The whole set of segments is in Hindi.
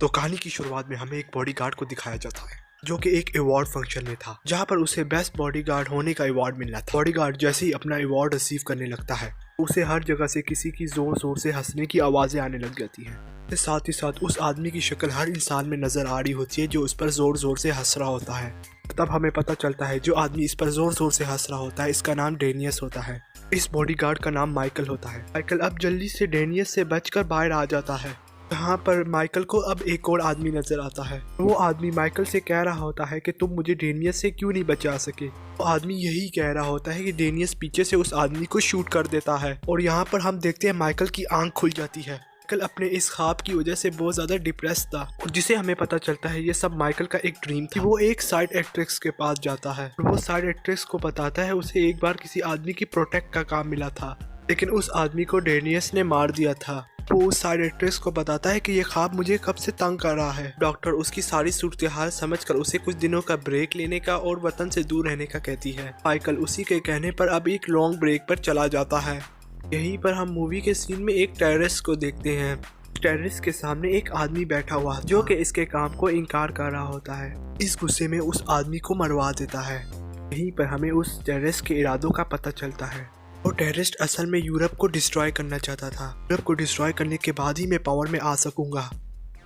तो कहानी की शुरुआत में हमें एक बॉडीगार्ड को दिखाया जाता है जो कि एक अवार्ड फंक्शन में था, जहां पर उसे बेस्ट बॉडीगार्ड होने का अवार्ड मिलना था। बॉडीगार्ड जैसे ही अपना अवार्ड रिसीव करने लगता है, उसे हर जगह से किसी की जोर जोर से हंसने की आवाजें आने लग जाती हैं। इसके साथ ही साथ उस आदमी की शक्ल हर इंसान में नजर आ रही होती है जो उस पर जोर जोर से हंस रहा होता है। तब हमें पता चलता है जो आदमी इस पर जोर जोर से हंस रहा होता है, इसका नाम डेनियस होता है। इस बॉडीगार्ड का नाम माइकल होता है। माइकल अब जल्दी से डेनियस से बचकर बाहर आ जाता है। यहाँ पर माइकल को अब एक और आदमी नजर आता है। वो आदमी माइकल से कह रहा होता है कि तुम मुझे डेनियस से क्यों नहीं बचा सके। वो आदमी यही कह रहा होता है कि डेनियस पीछे से उस आदमी को शूट कर देता है और यहाँ पर हम देखते हैं माइकल की आंख खुल जाती है। माइकल अपने इस ख्वाब की वजह से बहुत ज्यादा डिप्रेस था और जिसे हमें पता चलता है ये सब माइकल का एक ड्रीम था। वो एक साइड एक्ट्रेस के पास जाता है और वो साइड एक्ट्रेस को बताता है उसे एक बार किसी आदमी की प्रोटेक्ट का काम मिला था, लेकिन उस आदमी को डेनियस ने मार दिया था। वो उस साइड एक्ट्रेस को बताता है कि ये ख्वाब मुझे कब से तंग कर रहा है। डॉक्टर उसकी सारी सूरत हाल समझकर उसे कुछ दिनों का ब्रेक लेने का और वतन से दूर रहने का कहती है। माइकल उसी के कहने पर अब एक लॉन्ग ब्रेक पर चला जाता है। यहीं पर हम मूवी के सीन में एक टेररिस्ट को देखते हैं। टेररिस्ट के सामने एक आदमी बैठा हुआ जो कि इसके काम को इनकार कर रहा होता है। इस गुस्से में उस आदमी को मरवा देता है। यहीं पर हमें उस टेररिस्ट के इरादों का पता चलता है। वो टेररिस्ट असल में यूरोप को डिस्ट्रॉय करना चाहता था। यूरोप को डिस्ट्रॉय करने के बाद ही मैं पावर में आ सकूंगा।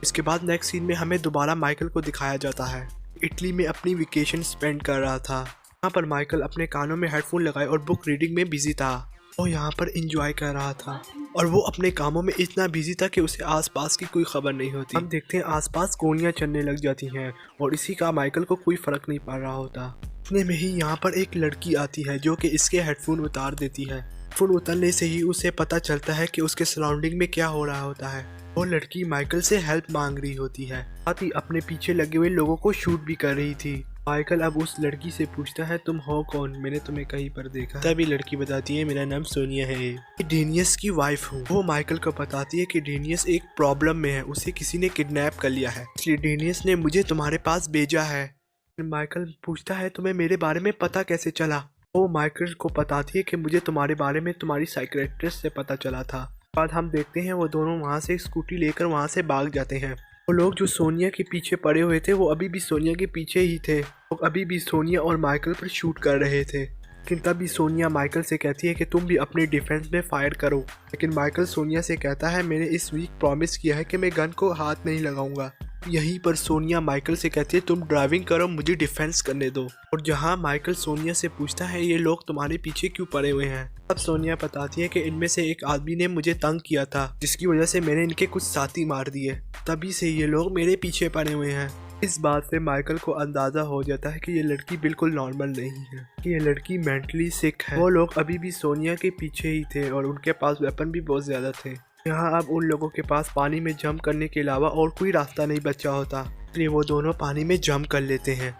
इसके बाद नेक्स्ट सीन में हमें दोबारा माइकल को दिखाया जाता है। इटली में अपनी वेकेशन स्पेंड कर रहा था। यहाँ पर माइकल अपने कानों में हेडफोन लगाए और बुक रीडिंग में बिजी था। वो यहाँ पर इंजॉय कर रहा था और वो अपने कामों में इतना बिजी था कि उसे आसपास की कोई खबर नहीं होती। हम देखते हैं आसपास गोलियां चलने लग जाती हैं और इसी का माइकल को कोई फर्क नहीं पड़ रहा होता। इतने में ही यहाँ पर एक लड़की आती है जो कि इसके हेडफोन उतार देती है। हेडफोन उतारने से ही उसे पता चलता है कि उसके सराउंडिंग में क्या हो रहा होता है। वो लड़की माइकल से हेल्प मांग रही होती है, साथ ही अपने पीछे लगे हुए लोगों को शूट भी कर रही थी। माइकल अब उस लड़की से पूछता है तुम हो कौन, मैंने तुम्हें कहीं पर देखा। तभी लड़की बताती है मेरा नाम सोनिया है, डेनियस की वाइफ हूँ। वो माइकल को बताती है कि डेनियस एक प्रॉब्लम में है, उसे किसी ने किडनैप कर लिया है, इसलिए डेनियस ने मुझे तुम्हारे पास भेजा है। माइकल पूछता है तुम्हें मेरे बारे में पता कैसे चला। वो माइकल को बताती है कि मुझे तुम्हारे बारे में तुम्हारी साइकियाट्रिस्ट से पता चला था। बाद हम देखते हैं वो दोनों वहाँ से स्कूटी लेकर वहाँ से भाग जाते हैं। वो लोग जो सोनिया के पीछे पड़े हुए थे वो अभी भी सोनिया के पीछे ही थे। वो अभी भी सोनिया और माइकल पर शूट कर रहे थे, लेकिन तभी सोनिया माइकल से कहती है कि तुम भी अपने डिफेंस में फायर करो। लेकिन माइकल सोनिया से कहता है मैंने इस वीक प्रॉमिस किया है कि मैं गन को हाथ नहीं लगाऊंगा। यहीं पर सोनिया माइकल से कहती है तुम ड्राइविंग करो, मुझे डिफेंस करने दो। और जहां माइकल सोनिया से पूछता है ये लोग तुम्हारे पीछे क्यों पड़े हुए हैं, अब सोनिया बताती है कि इनमें से एक आदमी ने मुझे तंग किया था जिसकी वजह से मैंने इनके कुछ साथी मार दिए, तभी से ये लोग मेरे पीछे पड़े हुए हैं। इस बात से माइकल को अंदाजा हो जाता है कि ये लड़की बिल्कुल नॉर्मल नहीं है, कि ये लड़की मेंटली सिक है। वो लोग अभी भी सोनिया के पीछे ही थे और उनके पास वेपन भी बहुत ज्यादा थे। यहाँ अब उन लोगों के पास पानी में जंप करने के अलावा और कोई रास्ता नहीं बचा होता, इसलिए वो दोनों पानी में जंप कर लेते हैं।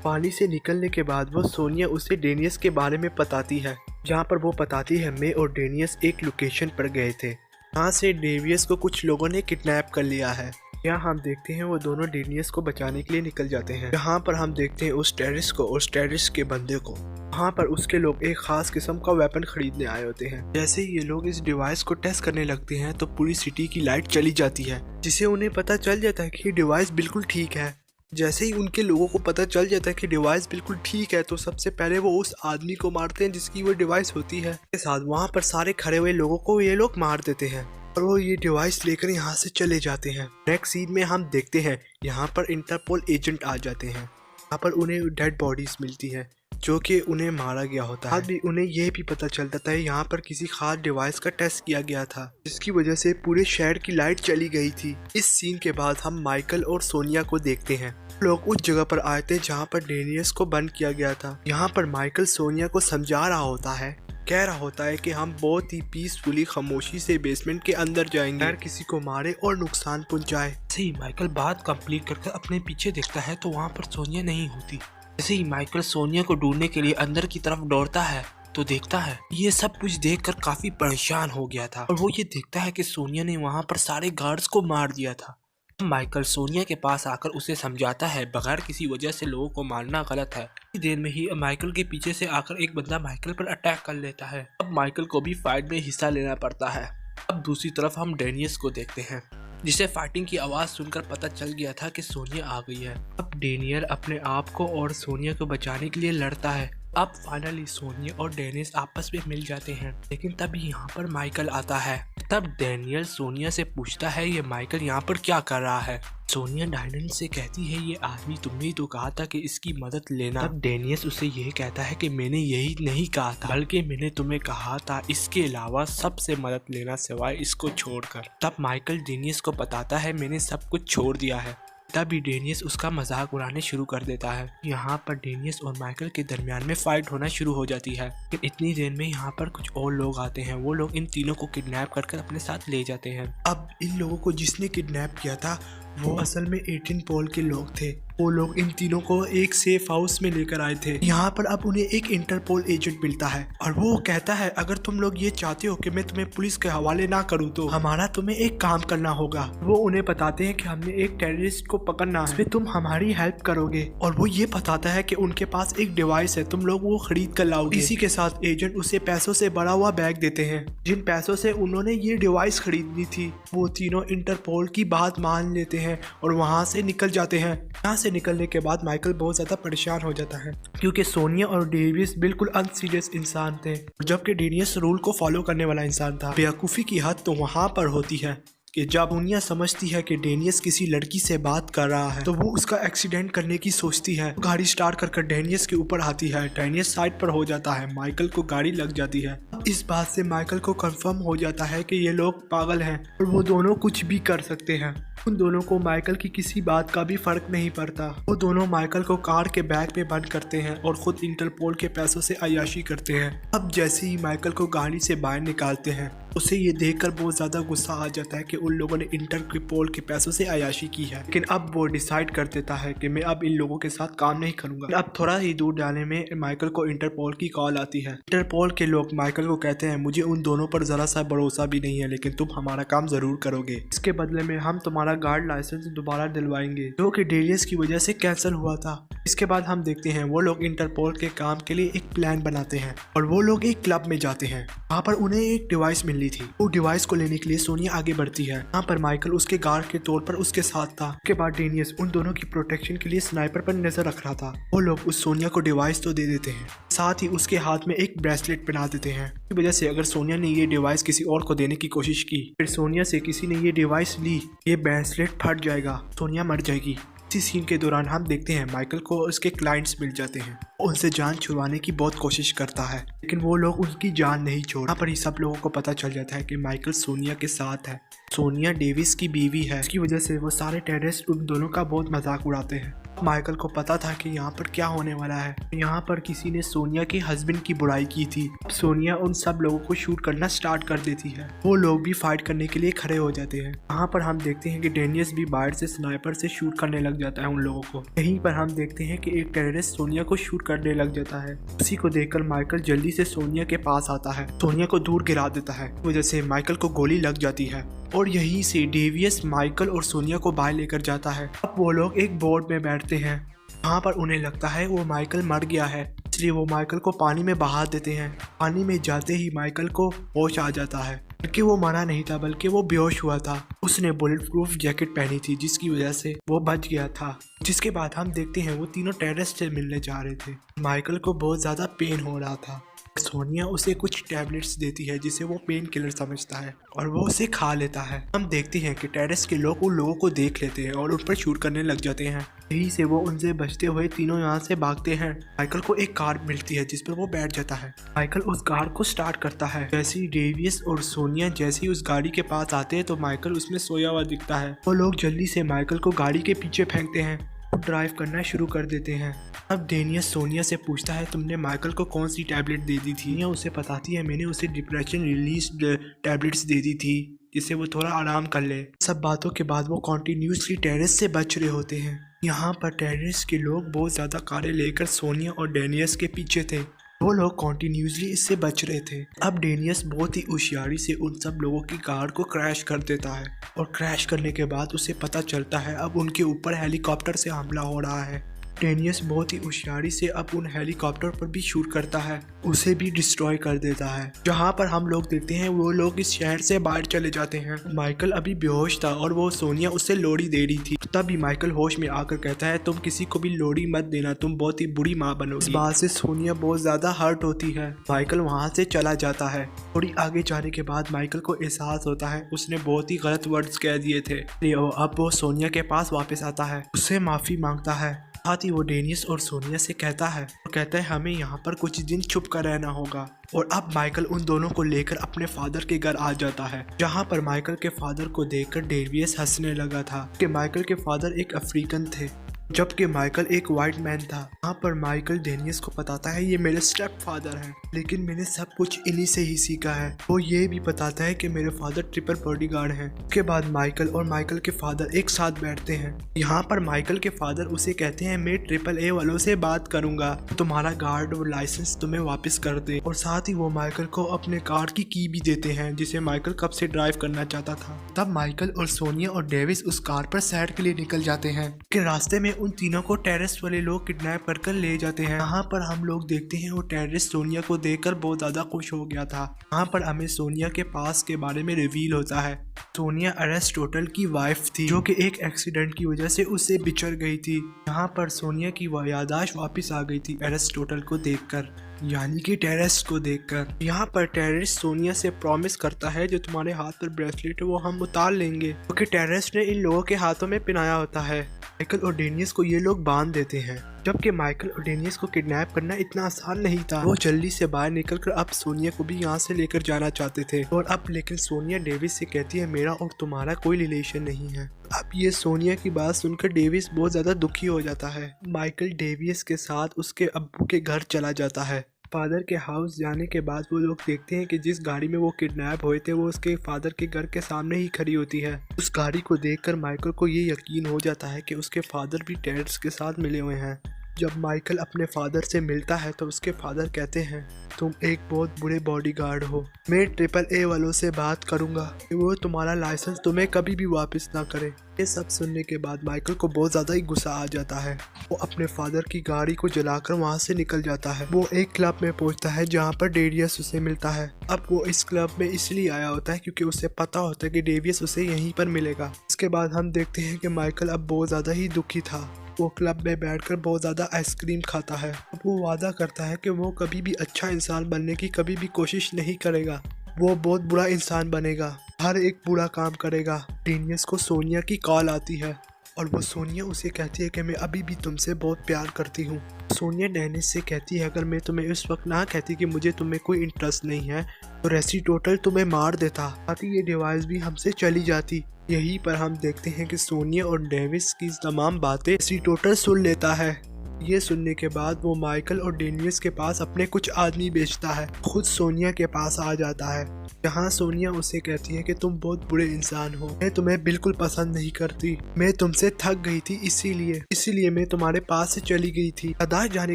पानी से निकलने के बाद वो सोनिया उसे डेनियस के बारे में बताती है, जहाँ पर वो बताती है मैं और डेनियस एक लोकेशन पर गए थे, यहाँ से डेवियस को कुछ लोगों ने किडनैप कर लिया है। यहाँ हम देखते हैं वो दोनों डेनियस को बचाने के लिए निकल जाते हैं। यहाँ पर हम देखते हैं उस टेररिस्ट को और टेररिस्ट के बंदे को। वहाँ पर उसके लोग एक खास किस्म का वेपन खरीदने आए होते हैं। जैसे ही ये लोग इस डिवाइस को टेस्ट करने लगते हैं तो पूरी सिटी की लाइट चली जाती है, जिससे उन्हें पता चल जाता है कि डिवाइस बिल्कुल ठीक है। जैसे ही उनके लोगों को पता चल जाता है कि डिवाइस बिल्कुल ठीक है तो सबसे पहले वो उस आदमी को मारते हैं जिसकी वो डिवाइस होती है। के साथ वहाँ पर सारे खड़े हुए लोगों को ये लोग मार देते हैं और वो ये डिवाइस लेकर यहाँ से चले जाते हैं। नेक्स्ट सीन में हम देखते हैं यहाँ पर इंटरपोल एजेंट आ जाते हैं। यहाँ पर उन्हें डेड बॉडीज मिलती है जो कि उन्हें मारा गया होता है। भी उन्हें यह भी पता चलता था यहाँ पर किसी खास डिवाइस का टेस्ट किया गया था जिसकी वजह से पूरे शहर की लाइट चली गई थी। इस सीन के बाद हम माइकल और सोनिया को देखते हैं। लोग उस जगह पर आए थे जहाँ पर डेनियस को बंद किया गया था। यहाँ पर माइकल सोनिया को समझा रहा होता है, कह रहा होता है कि हम बहुत ही पीसफुली खामोशी से बेसमेंट के अंदर जाएंगे, अगर किसी को मारे और नुकसान पहुंचाए। जैसे ही माइकल बात कंप्लीट करके अपने पीछे देखता है तो वहाँ पर सोनिया नहीं होती। जैसे ही माइकल सोनिया को ढूंढने के लिए अंदर की तरफ दौड़ता है तो देखता है ये सब कुछ देखकर काफी परेशान हो गया था और वो ये देखता है कि सोनिया ने वहाँ पर सारे गार्ड्स को मार दिया था। माइकल सोनिया के पास आकर उसे समझाता है बगैर किसी वजह से लोगों को मारना गलत है। इतनी देर में ही माइकल के पीछे से आकर एक बंदा माइकल पर अटैक कर लेता है। अब माइकल को भी फाइट में हिस्सा लेना पड़ता है। अब दूसरी तरफ हम डेनियस को देखते हैं। जिसे फाइटिंग की आवाज सुनकर पता चल गया था कि सोनिया आ गई है। अब डेनियल अपने आप को और सोनिया को बचाने के लिए लड़ता है। अब फाइनली सोनिया और डेनिस आपस में मिल जाते हैं, लेकिन तभी यहाँ पर माइकल आता है। तब डेनियल सोनिया से पूछता है ये माइकल यहाँ पर क्या कर रहा है। सोनिया डेनियल से कहती है ये आदमी तुमने ही तो कहा था कि इसकी मदद लेना। तब डेनियस उसे यही कहता है कि मैंने यही नहीं कहा था, बल्कि मैंने तुम्हें कहा था इसके अलावा सबसे मदद लेना सिवाय इसको छोड़कर। तब माइकल डेनियस को बताता है मैंने सब कुछ छोड़ दिया है। तभी डेनियस उसका मजाक उड़ाने शुरू कर देता है। यहाँ पर डेनियस और माइकल के दरमियान में फाइट होना शुरू हो जाती है। लेकिन इतनी देर में यहाँ पर कुछ और लोग आते हैं। वो लोग इन तीनों को किडनैप कर अपने साथ ले जाते हैं। अब इन लोगों को जिसने किडनैप किया था वो असल में 18 पॉल के लोग थे। वो लोग इन तीनों को एक सेफ हाउस में लेकर आए थे। यहाँ पर अब उन्हें एक इंटरपोल एजेंट मिलता है और वो कहता है अगर तुम लोग ये चाहते हो कि मैं तुम्हें पुलिस के हवाले ना करूँ तो हमारा तुम्हें एक काम करना होगा। वो उन्हें बताते हैं कि हमने एक टेररिस्ट को पकड़ना है, इसमें तुम हमारी हेल्प करोगे। और वो ये बताता है कि उनके पास एक डिवाइस है, तुम लोग वो खरीद कर लाओगे। इसी के साथ एजेंट उसे पैसों से भरा हुआ बैग देते हैं जिन पैसों से उन्होंने ये डिवाइस खरीदनी थी। वो तीनों इंटरपोल की बात मान लेते हैं और वहाँ से निकल जाते हैं। यहाँ से निकलने के बाद माइकल बहुत ज्यादा परेशान हो जाता है क्योंकि सोनिया और डेविस बिल्कुल अनसीरियस इंसान थे, जबकि डेनियस रूल को फॉलो करने वाला इंसान था। बेवकूफ़ी की हद तो वहाँ पर होती है कि जब सोनिया समझती है कि डेनियस किसी लड़की से बात कर रहा है तो वो उसका एक्सीडेंट करने की सोचती है। गाड़ी स्टार्ट कर डेनियस के ऊपर आती है। डेनियस साइड पर हो जाता है, माइकल को गाड़ी लग जाती है। इस बात से माइकल को कंफर्म हो जाता है कि ये लोग पागल हैं और वो दोनों कुछ भी कर सकते हैं। उन दोनों को माइकल की किसी बात का भी फर्क नहीं पड़ता। वो दोनों माइकल को कार के बैग में बंद करते हैं और खुद इंटरपोल के पैसों से अय्याशी करते हैं। अब जैसे ही माइकल को गाड़ी से बाहर निकालते हैं उसे ये देखकर बहुत ज्यादा गुस्सा आ जाता है कि उन लोगों ने इंटरपोल के पैसों से अय्याशी की है। लेकिन अब वो डिसाइड कर देता है कि मैं अब इन लोगों के साथ काम नहीं करूंगा। अब थोड़ा ही दूर जाने में माइकल को इंटरपोल की कॉल आती है। इंटरपोल के लोग माइकल को कहते हैं मुझे उन दोनों पर जरा सा भरोसा भी नहीं है, लेकिन तुम हमारा काम जरूर करोगे। इसके बदले में हम तुम्हारा गार्ड लाइसेंस दोबारा दिलवाएंगे जो कि डेलियस की वजह से कैंसिल हुआ था। इसके बाद हम देखते हैं वो लोग इंटरपोल के काम के लिए एक प्लान बनाते हैं और वो लोग एक क्लब में जाते हैं। वहाँ पर उन्हें एक डिवाइस मिलनी थी। वो डिवाइस को लेने के लिए सोनिया आगे बढ़ती है। यहाँ पर माइकल उसके गार्ड के तौर पर उसके साथ था। उसके बाद डेनियस उन दोनों की प्रोटेक्शन के लिए स्नाइपर पर नजर रख रहा था। वो लोग उस सोनिया को डिवाइस तो दे देते हैं, साथ ही उसके हाथ में एक ब्रेसलेट पहना देते हैं। इस वजह से अगर सोनिया ने ये डिवाइस किसी और को देने की कोशिश की, फिर सोनिया से किसी ने ये डिवाइस ली, ये ब्रेसलेट फट जाएगा, सोनिया मर जाएगी। इसी सीन के दौरान हम देखते हैं माइकल को उसके क्लाइंट्स मिल जाते हैं। उनसे जान छुड़वाने की बहुत कोशिश करता है लेकिन वो लोग उनकी जान नहीं छोड़। यहाँ पर ही सब लोगों को पता चल जाता है कि माइकल सोनिया के साथ है। सोनिया डेविस की बीवी है। इसकी वजह से वो सारे टेररिस्ट उन दोनों का बहुत मजाक उड़ाते हैं। माइकल को पता था कि यहाँ पर क्या होने वाला है। यहाँ पर किसी ने सोनिया के हस्बैंड की बुराई की थी। अब सोनिया उन सब लोगों को शूट करना स्टार्ट कर देती है। वो लोग भी फाइट करने के लिए खड़े हो जाते हैं। यहाँ पर हम देखते हैं कि डेनियस भी बाहर से स्नाइपर से शूट करने लग जाता है उन लोगों को। यहीं पर हम देखते हैं कि एक टेररिस्ट सोनिया को शूट करने लग जाता है। उसी को देखकर माइकल जल्दी से सोनिया के पास आता है, सोनिया को दूर गिरा देता है। इस वजह से माइकल को गोली लग जाती है और यहीं से डेवियस माइकल और सोनिया को बाहर लेकर जाता है। अब वो लोग एक बोट में बैठते हैं। वहाँ पर उन्हें लगता है वो माइकल मर गया है, इसलिए वो माइकल को पानी में बहा देते हैं। पानी में जाते ही माइकल को होश आ जाता है, बल्कि वो मरा नहीं था बल्कि वो बेहोश हुआ था। उसने बुलेट प्रूफ जैकेट पहनी थी जिसकी वजह से वो बच गया था। जिसके बाद हम देखते हैं वो तीनों टेररिस्ट से मिलने जा रहे थे। माइकल को बहुत ज्यादा पेन हो रहा था। सोनिया उसे कुछ टैबलेट्स देती है जिसे वो पेन किलर समझता है और वो उसे खा लेता है। हम देखते हैं कि टेरेस के लोग उन लोगों को देख लेते हैं और उन पर शूट करने लग जाते हैं। यहीं से वो उनसे बचते हुए तीनों यहाँ से भागते हैं। माइकल को एक कार मिलती है जिस पर वो बैठ जाता है। माइकल उस कार को स्टार्ट करता है। जैसे ही डेवियस और सोनिया जैसे ही उस गाड़ी के पास आते हैं तो माइकल उसमें सोया हुआ दिखता है। वो लोग जल्दी से माइकल को गाड़ी के पीछे फेंकते हैं, ड्राइव करना शुरू कर देते हैं। अब डेनियस सोनिया से पूछता है तुमने माइकल को कौन सी टैबलेट दे दी थी। या उसे बताती है मैंने उसे डिप्रेशन रिलीज टैबलेट्स दे दी थी जिससे वो थोड़ा आराम कर ले। सब बातों के बाद वो कॉन्टिन्यूसली टेरेस से बच रहे होते हैं। यहाँ पर टेरेस के लोग बहुत ज़्यादा कारें लेकर सोनिया और डेनियस के पीछे थे। वो लोग कॉन्टिन्यूसली इससे बच रहे थे। अब डेनियस बहुत ही होशियारी से उन सब लोगों की कार को क्रैश कर देता है और क्रैश करने के बाद उसे पता चलता है अब उनके ऊपर हेलीकॉप्टर से हमला हो रहा है। डेनियस बहुत ही होशियारी से अब उन हेलीकॉप्टर पर भी शूट करता है, उसे भी डिस्ट्रॉय कर देता है। जहाँ पर हम लोग देखते हैं वो लोग इस शहर से बाहर चले जाते हैं। माइकल अभी बेहोश था और वो सोनिया उससे लोड़ी दे रही थी। तभी माइकल होश में आकर कहता है तुम किसी को भी लोड़ी मत देना, तुम बहुत ही बुरी माँ बनोगी। इस बात से सोनिया बहुत ज्यादा हर्ट होती है। माइकल वहाँ से चला जाता है। थोड़ी आगे जाने के बाद माइकल को एहसास होता है उसने बहुत ही गलत वर्ड्स कह दिए थे। अब वो सोनिया के पास वापस आता है, उससे माफी मांगता है। साथ ही वो डेनियस और सोनिया से कहता है हमें यहाँ पर कुछ दिन छुप कर रहना होगा। और अब माइकल उन दोनों को लेकर अपने फादर के घर आ जाता है, जहाँ पर माइकल के फादर को देखकर डेवियस हंसने लगा था कि माइकल के फादर एक अफ्रीकन थे जबकि माइकल एक वाइट मैन था। यहाँ पर माइकल डेनियस को बताता है ये मेरे स्टेप फादर हैं, लेकिन मैंने सब कुछ इन्हीं से ही सीखा है। वो ये भी बताता है कि मेरे फादर ट्रिपल बॉडीगार्ड हैं। उसके बाद माइकल और माइकल के फादर एक साथ बैठते हैं। यहाँ पर माइकल के फादर उसे कहते हैं मैं AAA वालों से बात करूंगा, तुम्हारा गार्ड और लाइसेंस तुम्हें वापस कर दे। और साथ ही वो माइकल को अपने कार की की भी देते हैं जिसे माइकल कब से ड्राइव करना चाहता था। तब माइकल और सोनिया और डेविस उस कार पर सैर के लिए निकल जाते हैं कि रास्ते में उन तीनों को टेररिस्ट वाले लोग किडनैप कर ले जाते हैं। यहाँ पर हम लोग देखते हैं वो टेररिस्ट सोनिया को देखकर बहुत ज्यादा खुश हो गया था। यहाँ पर हमें सोनिया के पास के बारे में रिवील होता है। सोनिया एरिस्टोटल की वाइफ थी जो कि एक एक्सीडेंट की वजह से उससे बिछड़ गई थी। यहाँ पर सोनिया की याददाश्त वापस आ गई थी एरिस्टोटल को देखकर, यानी कि टेररिस्ट को देखकर। यहाँ पर टेररिस्ट सोनिया से प्रॉमिस करता है जो तुम्हारे हाथ पर ब्रेसलेट है वो हम उतार लेंगे, क्योंकि टेररिस्ट ने इन लोगों के हाथों में पहनाया होता है। माइकल और डेनियस को ये लोग बांध देते हैं। जबकि माइकल और डेनियस को किडनैप करना इतना आसान नहीं था। वो जल्दी से बाहर निकलकर अब सोनिया को भी यहाँ से लेकर जाना चाहते थे। और अब लेकिन सोनिया डेविस से कहती है मेरा और तुम्हारा कोई रिलेशन नहीं है। अब ये सोनिया की बात सुनकर डेविस बहुत ज्यादा दुखी हो जाता है। माइकल डेविस के साथ उसके अब्बू के घर चला जाता है। फादर के हाउस जाने के बाद वो लोग देखते हैं कि जिस गाड़ी में वो किडनैप हुए थे वो उसके फादर के घर के सामने ही खड़ी होती है। उस गाड़ी को देखकर माइकल को ये यकीन हो जाता है कि उसके फादर भी टेररिस्ट के साथ मिले हुए हैं। जब माइकल अपने फादर से मिलता है तो उसके फादर कहते हैं तुम एक बहुत बुरे बॉडीगार्ड हो, मैं AAA वालों से बात करूंगा कि वो तुम्हारा लाइसेंस तुम्हें कभी भी वापस ना करे। ये सब सुनने के बाद माइकल को बहुत ज्यादा ही गुस्सा आ जाता है। वो अपने फादर की गाड़ी को जलाकर वहाँ से निकल जाता है। वो एक क्लब में पहुँचता है जहाँ पर डेवियस उसे मिलता है। अब वो इस क्लब में इसलिए आया होता है क्योंकि उसे पता होता है कि डेवियस उसे यहीं पर मिलेगा। इसके बाद हम देखते हैं कि माइकल अब बहुत ज्यादा ही दुखी था। वो क्लब में बैठकर बहुत ज़्यादा आइसक्रीम खाता है। अब वो वादा करता है कि वो कभी भी अच्छा इंसान बनने की कभी भी कोशिश नहीं करेगा। वो बहुत बुरा इंसान बनेगा, हर एक बुरा काम करेगा। डेनियस को सोनिया की कॉल आती है और वो सोनिया उसे कहती है कि मैं अभी भी तुमसे बहुत प्यार करती हूँ। सोनिया डेनिस से कहती है अगर मैं तुम्हें उस वक्त ना कहती कि मुझे तुम्हें कोई इंटरेस्ट नहीं है तो एरिस्टोटल तुम्हें मार देता, ताकि ये डिवाइस भी हमसे चली जाती। यहीं पर हम देखते हैं कि सोनिया और डेविस की तमाम बातें एरिस्टोटल सुन लेता है। ये सुनने के बाद वो माइकल और डेनियस के पास अपने कुछ आदमी भेजता है, खुद सोनिया के पास आ जाता है, जहाँ सोनिया उसे कहती है कि तुम बहुत बुरे इंसान हो, मैं तुम्हें बिल्कुल पसंद नहीं करती, मैं तुमसे थक गई थी इसीलिए मैं तुम्हारे पास से चली गई थी। लद्दाख जाने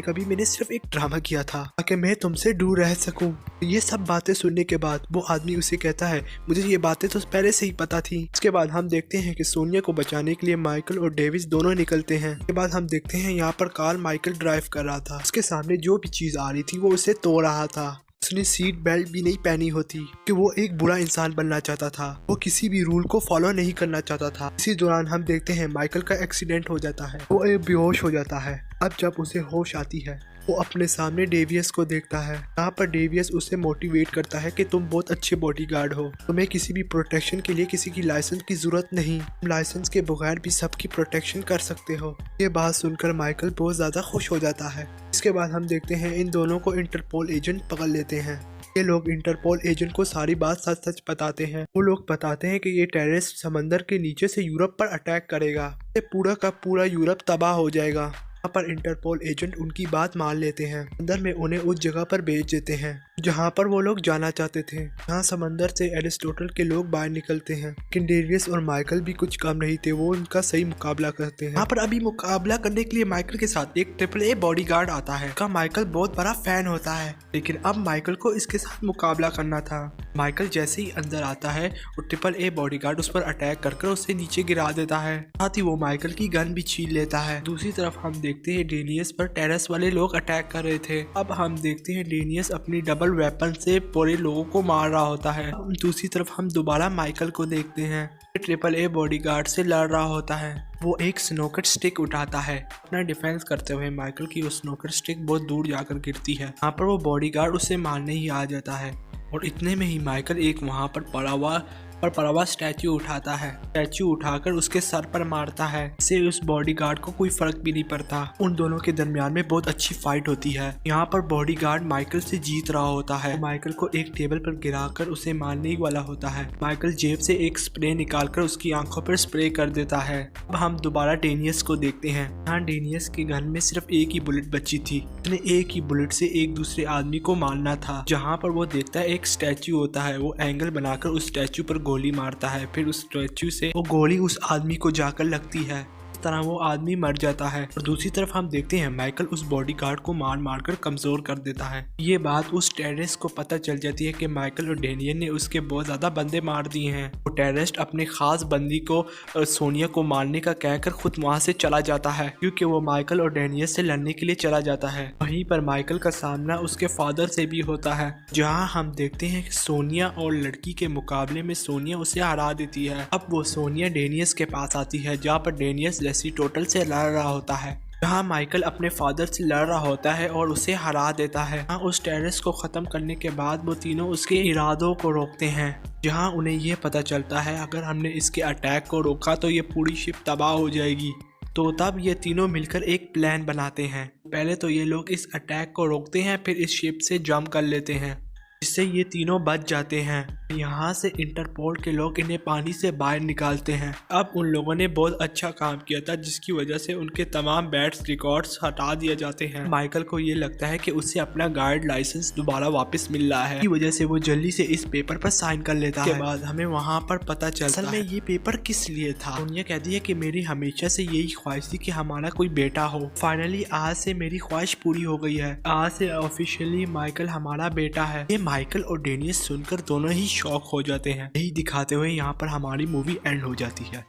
का भी मैंने सिर्फ एक ड्रामा किया था ताकि मैं तुमसे दूर रह सकूं। ये सब बातें सुनने के बाद वो आदमी उसे कहता है मुझे ये बातें तो पहले से ही पता थी। इसके बाद हम देखते हैं कि सोनिया को बचाने के लिए माइकल और डेविस दोनों निकलते हैं। इसके बाद हम देखते हैं यहाँ पर कार माइकल ड्राइव कर रहा था, उसके सामने जो भी चीज आ रही थी वो उसे तोड़ रहा था। उसने सीट बेल्ट भी नहीं पहनी होती कि वो एक बुरा इंसान बनना चाहता था, वो किसी भी रूल को फॉलो नहीं करना चाहता था। इसी दौरान हम देखते हैं माइकल का एक्सीडेंट हो जाता है, वो एक बेहोश हो जाता है। अब जब उसे होश आती है वो अपने सामने डेवियस को देखता है। यहाँ पर डेवियस उसे मोटिवेट करता है कि तुम बहुत अच्छे बॉडीगार्ड हो, तुम्हें किसी भी प्रोटेक्शन के लिए किसी की लाइसेंस की जरूरत नहीं, लाइसेंस के बगैर भी सबकी प्रोटेक्शन कर सकते हो। ये बात सुनकर माइकल बहुत ज्यादा खुश हो जाता है। इसके बाद हम देखते हैं इन दोनों को इंटरपोल एजेंट पकड़ लेते हैं। ये लोग इंटरपोल एजेंट को सारी बात सच सच बताते हैं। वो लोग बताते हैं कि ये टेररिस्ट समंदर के नीचे से यूरोप पर अटैक करेगा, ये पूरा का पूरा यूरोप तबाह हो जाएगा। यहाँ पर इंटरपोल एजेंट उनकी बात मान लेते हैं, अंदर में उन्हें उस जगह पर भेज देते हैं जहाँ पर वो लोग जाना चाहते थे। यहाँ समंदर से एरिस्टोटल के लोग बाहर निकलते हैं, लेकिन डेरियस और माइकल भी कुछ कम नहीं थे, वो उनका सही मुकाबला करते हैं। यहाँ पर अभी मुकाबला करने के लिए माइकल के साथ एक AAA बॉडीगार्ड आता है, का माइकल बहुत बड़ा फैन होता है, लेकिन अब माइकल को इसके साथ मुकाबला करना था। माइकल जैसे ही अंदर आता है वो AAA बॉडीगार्ड उस पर अटैक कर उसे नीचे गिरा देता है, साथ ही वो माइकल की गन भी छीन लेता है। दूसरी तरफ हम देखते हैं डेनियस पर टेरेस वाले लोग अटैक कर रहे थे। अब हम देखते हैं डेनियस अपनी डबल वेपन से पूरे लोगों को मार रहा होता है। दूसरी तरफ हम दोबारा माइकल को देखते हैं, AAA बॉडीगार्ड से लड़ रहा होता है। वो एक स्नोकर स्टिक उठाता है, अपना डिफेंस करते हुए माइकल की वो स्नोकर स्टिक बहुत दूर जाकर गिरती है। यहाँ पर वो बॉडीगार्ड उसे मारने ही आ जाता है और इतने में ही माइकल एक वहाँ पर पड़ा हुआ स्टैचू उठाता है। स्टैचू उठाकर उसके सर पर मारता है, इससे उस बॉडीगार्ड को कोई फर्क भी नहीं पड़ता। उन दोनों के दरमियान में बहुत अच्छी फाइट होती है। यहाँ पर बॉडीगार्ड माइकल से जीत रहा होता है, माइकल को एक टेबल पर गिराकर उसे मारने ही वाला होता है। माइकल जेब से एक स्प्रे निकालकर उसकी आंखों पर स्प्रे कर देता है। अब हम दोबारा डेनियस को देखते हैं। यहाँ डेनियस के गन में सिर्फ एक ही बुलेट बची थी, उसने एक ही बुलेट से एक दूसरे आदमी को मारना था। जहाँ पर वो देखता है एक स्टैचू होता है, वो एंगल बनाकर उस स्टैचू पर गोली मारता है, फिर उस स्टैचू से वो गोली उस आदमी को जाकर लगती है, इस तरह वो आदमी मर जाता है। और दूसरी तरफ हम देखते हैं माइकल उस बॉडीगार्ड को मार मारकर कमजोर कर देता है। ये बात उस टेररिस्ट को पता चल जाती है कि माइकल और डेनियल ने उसके बहुत ज्यादा बंदे मार दिए हैं। वो टेररिस्ट अपने खास बंदी को सोनिया को मारने का कहकर खुद वहां से चला जाता है, क्योंकि वो माइकल और डेनियल से लड़ने के लिए चला जाता है। वहीं पर माइकल का सामना उसके फादर से भी होता है, जहाँ हम देखते हैं कि सोनिया और लड़की के मुकाबले में सोनिया उसे हरा देती है। अब वो सोनिया डेनियस के पास आती है, जहाँ पर डेनियस टोटल से लड़ रहा होता है, जहाँ माइकल अपने फादर से लड़ रहा होता है और उसे हरा देता है। हाँ, उस टेररिस को खत्म करने के बाद वो तीनों उसके इरादों को रोकते हैं, जहाँ उन्हें ये पता चलता है अगर हमने इसके अटैक को रोका तो ये पूरी शिप तबाह हो जाएगी। तो तब ये तीनों मिलकर एक प्लान बनाते हैं। पहले तो ये लोग इस अटैक को रोकते हैं, फिर इस शिप से जंप कर लेते हैं, जिससे ये तीनों बच जाते हैं। यहाँ से इंटरपोल के लोग इन्हें पानी से बाहर निकालते हैं। अब उन लोगों ने बहुत अच्छा काम किया था, जिसकी वजह से उनके तमाम बैट्स रिकॉर्ड्स हटा दिए जाते हैं। माइकल को ये लगता है कि उसे अपना गाइड लाइसेंस दोबारा वापस मिल रहा है, की वजह से वो जल्दी से इस पेपर पर साइन कर लेता है। के बाद हमें वहाँ पर पता चलता है ये पेपर किस लिए था। सोनिया कहती है कि मेरी हमेशा से यही ख्वाहिश थी कि हमारा कोई बेटा हो। फाइनली आज से मेरी ख्वाहिश पूरी हो गई है, आज से ऑफिशियली माइकल हमारा बेटा है। ये माइकल और डेनियस सुनकर दोनों ही शॉक हो जाते हैं। यही दिखाते हुए यहाँ पर हमारी मूवी एंड हो जाती है।